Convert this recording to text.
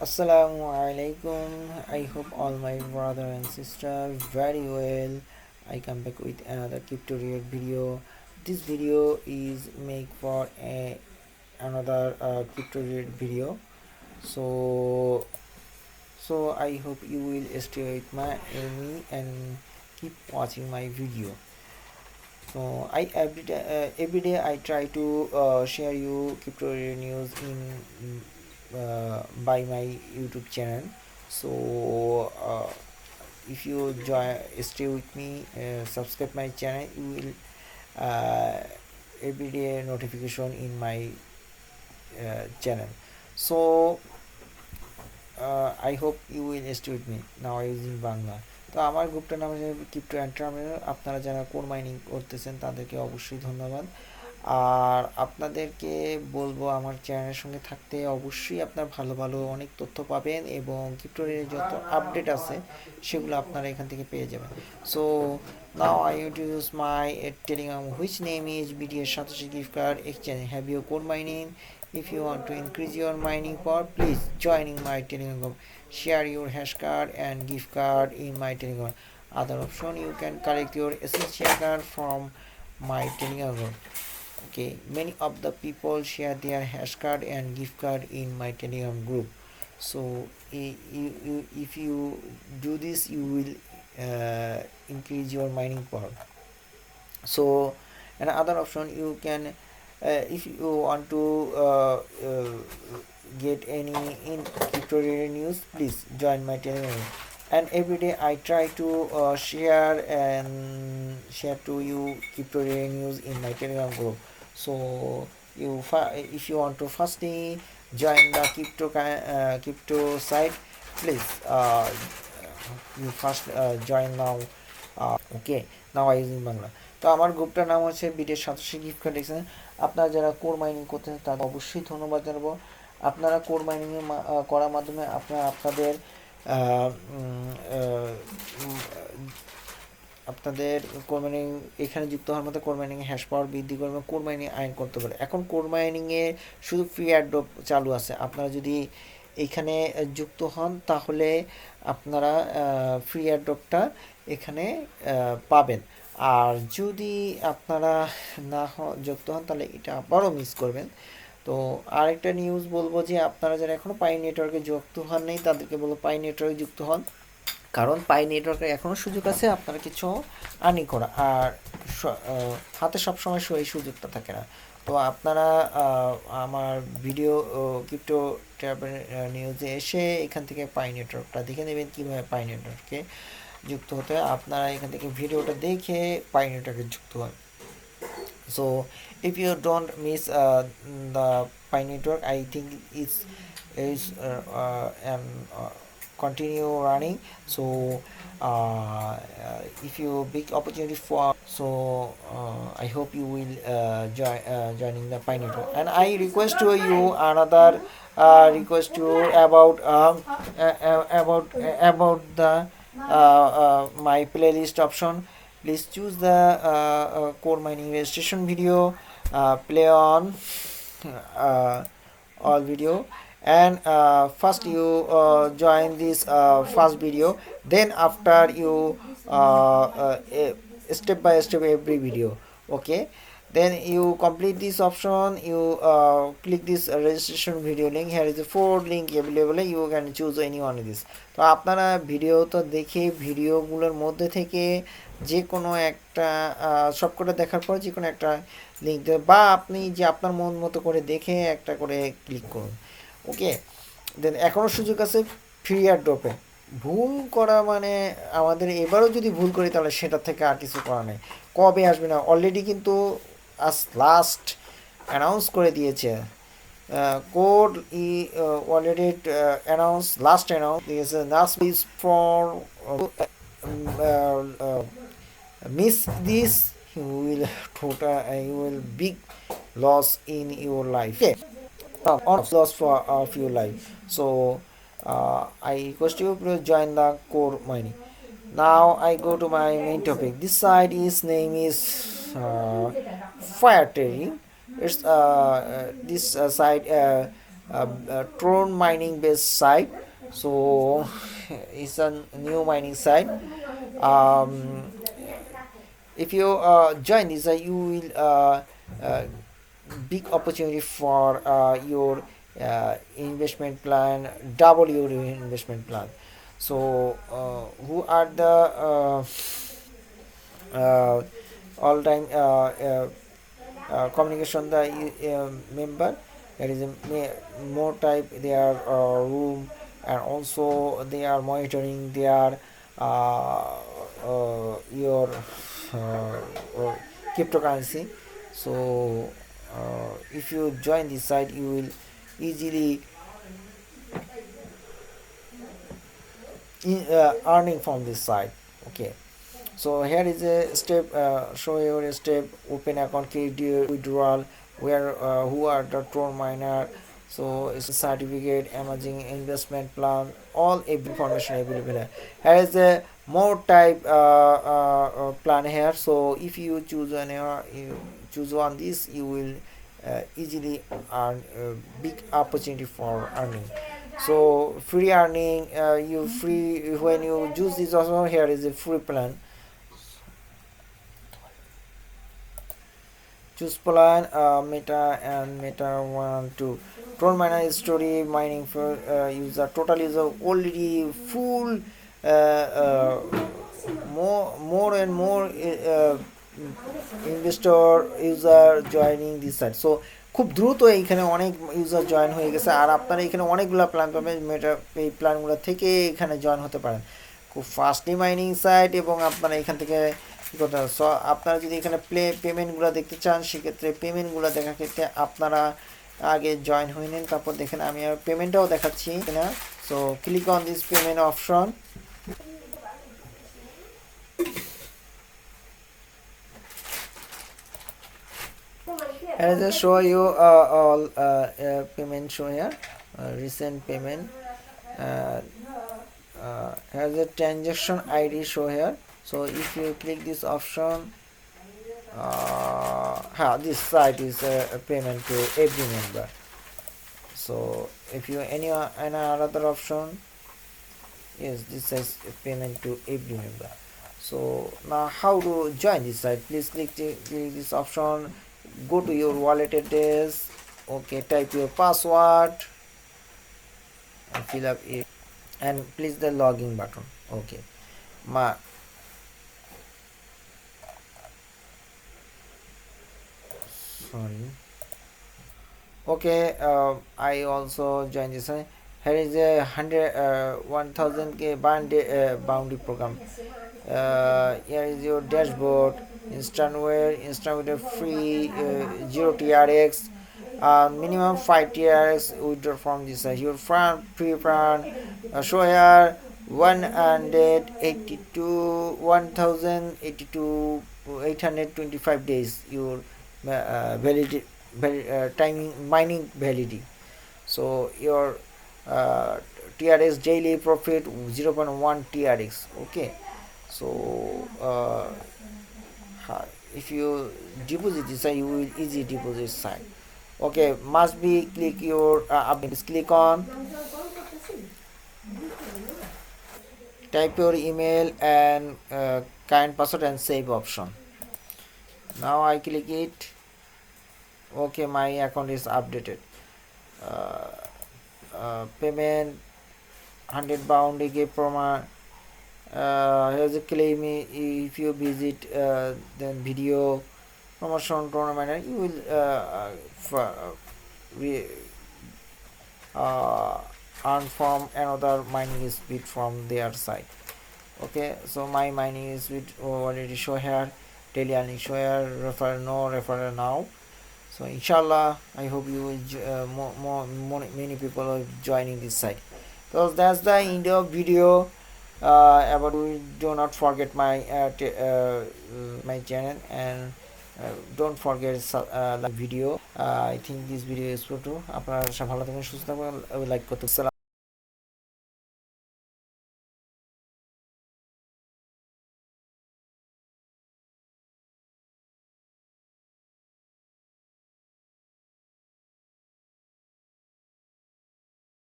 Assalamu alaikum. I hope all my brother and sister very well. I come back with another tutorial video. This video is make for another tutorial video. So I hope you will stay with me and keep watching my video. So I every day I try to share you tutorial news in by my YouTube channel. So if you stay with me, subscribe my channel, you will everyday notification in my channel. So I hope you will stay with me. Now I using Bangla. তো আমার গ্রুপটার নাম হচ্ছে crypto entrepreneur. আপনারা যারা core mining করতেছেন তাদেরকে অবশ্যই ধন্যবাদ। আর আপনাদেরকে বলবো আমার চ্যানেলের সঙ্গে থাকতে। অবশ্যই আপনার ভালো ভালো অনেক তথ্য পাবেন এবং ক্রিপ্টোর যত আপডেট আছে সেগুলো আপনারা এখান থেকে পেয়ে যাবেন। So now I introduce my Telegram which name is BTS Satoshi gift card exchange. Have you core mining? If you want to increase your mining power, please joining my telegram group. Share your hash card and gift card in my telegram. Other option, you can collect your essential card from my telegram group. Okay, many of the people share their hash card and gift card in my telegram group. So if you do this, you will increase your mining power. So another option, you can if you want to get any in tutorial news, please join my telegram. And every day I try to share to you tutorial news in my telegram group. So if you want to firstly join the crypto site, please you first join now. Okay, now I using Bangla. তো আমার গ্রুপটার নাম হচ্ছে BTS Satoshi gift card exchange. আপনারা যারা core mining করতেছেন তাদের অবশ্যই ধন্যবাদ জানাবো। আপনারা কোর মাইনিং করার মাধ্যমে আপনাদের আপনাদের কোর মাইনিং এখানে যুক্ত হওয়ার মতো কোর মাইনিং হ্যাশ পাওয়ার বৃদ্ধি করবে, কোর মাইনিং আর্ন করতে পারে। এখন কোর মাইনিংয়ে শুধু ফ্রি অ্যাড্রপ চালু আছে। আপনারা যদি এখানে যুক্ত হন তাহলে আপনারা ফ্রি অ্যাড্রপটা এখানে পাবেন। আর যদি আপনারা না যুক্ত হন তাহলে এটা আবারও মিস করবেন। তো আরেকটা নিউজ বলবো যে আপনারা যারা এখনও পাই নেটওয়ার্কে যুক্ত হন নেই তাদেরকে বলবো পাই নেটওয়ার্কে যুক্ত হন, কারণ পাই নেটওয়ার্কে এখনও সুযোগ আছে আপনারা কিছু আর্নিং করা। আর হাতে সবসময় এই সুযোগটা থাকে না। তো আপনারা আমার ভিডিও ক্রিপ্টো নিউজে এসে এখান থেকে পাই নেটওয়ার্কটা দেখে নেবেন কীভাবে পাই নেটওয়ার্কে যুক্ত হতে হয়। আপনারা এখান থেকে ভিডিওটা দেখে পাই নেটওয়ার্কে যুক্ত হন। So if you don't miss the Pi network, I think is continue running. So if you big opportunity for, so I hope you will joining the Pi network. And I request to you another request to about the my playlist option. Please choose the core mining registration video, play on all video, and first you join this first video, then after you step by step every video. Okay, then you complete this option, you click this registration video link. Here is the 4 link available, you can choose any one of this. তো আপনারা video তো দেখে ভিডিওগুলোর মধ্যে থেকে যে কোনো একটা সবকটা দেখার পর যে কোনো একটা লিঙ্ক দেবে, বা আপনি যে আপনার মন মতো করে দেখে একটা করে ক্লিক করুন। ওকে, দেন এখনও সুযোগ আছে ফ্রি এয়ারড্রপে। ভুল করা মানে আমাদের এবারও যদি ভুল করি তাহলে সেটা থেকে আর কিছু করা নেই। কবে আসবে না, অলরেডি কিন্তু লাস্ট অ্যানাউন্স করে দিয়েছে। Code already announce last announce দিয়েছে। Last is for miss this, you will big loss in your life. Okay, loss of your life. So I request you to join the core mining. Now I go to my main topic. This site is name is fire trading. It's this site Tron mining based site. So it's a new mining site. um, if you join this, you will uh, big opportunity for your investment plan, double your investment plan. So who are the all time communication the member, there is a more type their room, and also they are monitoring their your cryptocurrency. So if you join this site, you will easily earning from this site. Okay, so here is a step, show you a step: open account, create your withdrawal, where who are the Tron miner. So it's a certificate, emerging investment plan, all information available here. Here is a more type plan here. So if you choose you choose on this, you will easily earn a big opportunity for earning. So free earning, you free when you choose this. Also here is a free plan. Choose plan, meta and meta 1 2. Tron miner story mining for user, total user already full, more and more investor user joining this site. So খুব দ্রুত এইখানে অনেক user join হয়ে গেছে, আর আপনারা এখানে অনেকগুলো plan পাবেন। মেটা এই প্ল্যানগুলো থেকে এখানে জয়েন হতে পারেন, খুব ফাস্টলি মাইনিং সাইট। এবং আপনারা এখান থেকে কী করতে হবে, সো আপনারা যদি এখানে পেমেন্টগুলো দেখতে চান, সেক্ষেত্রে পেমেন্টগুলো দেখার ক্ষেত্রে আপনারা আগে জয়েন হয়ে নিন, তারপর দেখেন আমি আর পেমেন্টটাও দেখাচ্ছি না। So click on this payment option. And I just show you all payment show here, recent payment. Here's a transaction ID show here. So if you click this option, this site is a payment to every member. So if you any other option, yes, this is a payment to every member. So now how to join this site? Please click this option. Go to your wallet address. Okay, type your password and fill up it, and please the login button. Okay, sorry. Okay, I also joined this one. Here is a 1000k bounty program. Here is your dashboard, instant with free 0 TRX, minimum 5 TRX withdraw from this. Your free plan show here 825 days your validity, timing mining validity. So your TRX daily profit 0.1 TRX. Okay, so if you deposit this side, you will easy deposit side. Okay, must be click your click on, type your email and current password and save option. Now I click it. Okay, my account is updated. Payment 100 bounty gift promo. Here's a claim if you visit, then video promotion tournament, you will earn from another mining speed from their side. Okay, so my mining is with already show here, daily earning show here, refer no, refer now. So inshallah, I hope you will many people are joining this site. So that's the end of video. About do not forget my my channel, and don't forget the video. I think this video is useful too. আপনারা সব ভালো থাকবেন, সুস্থ থাকবেন, like করতে।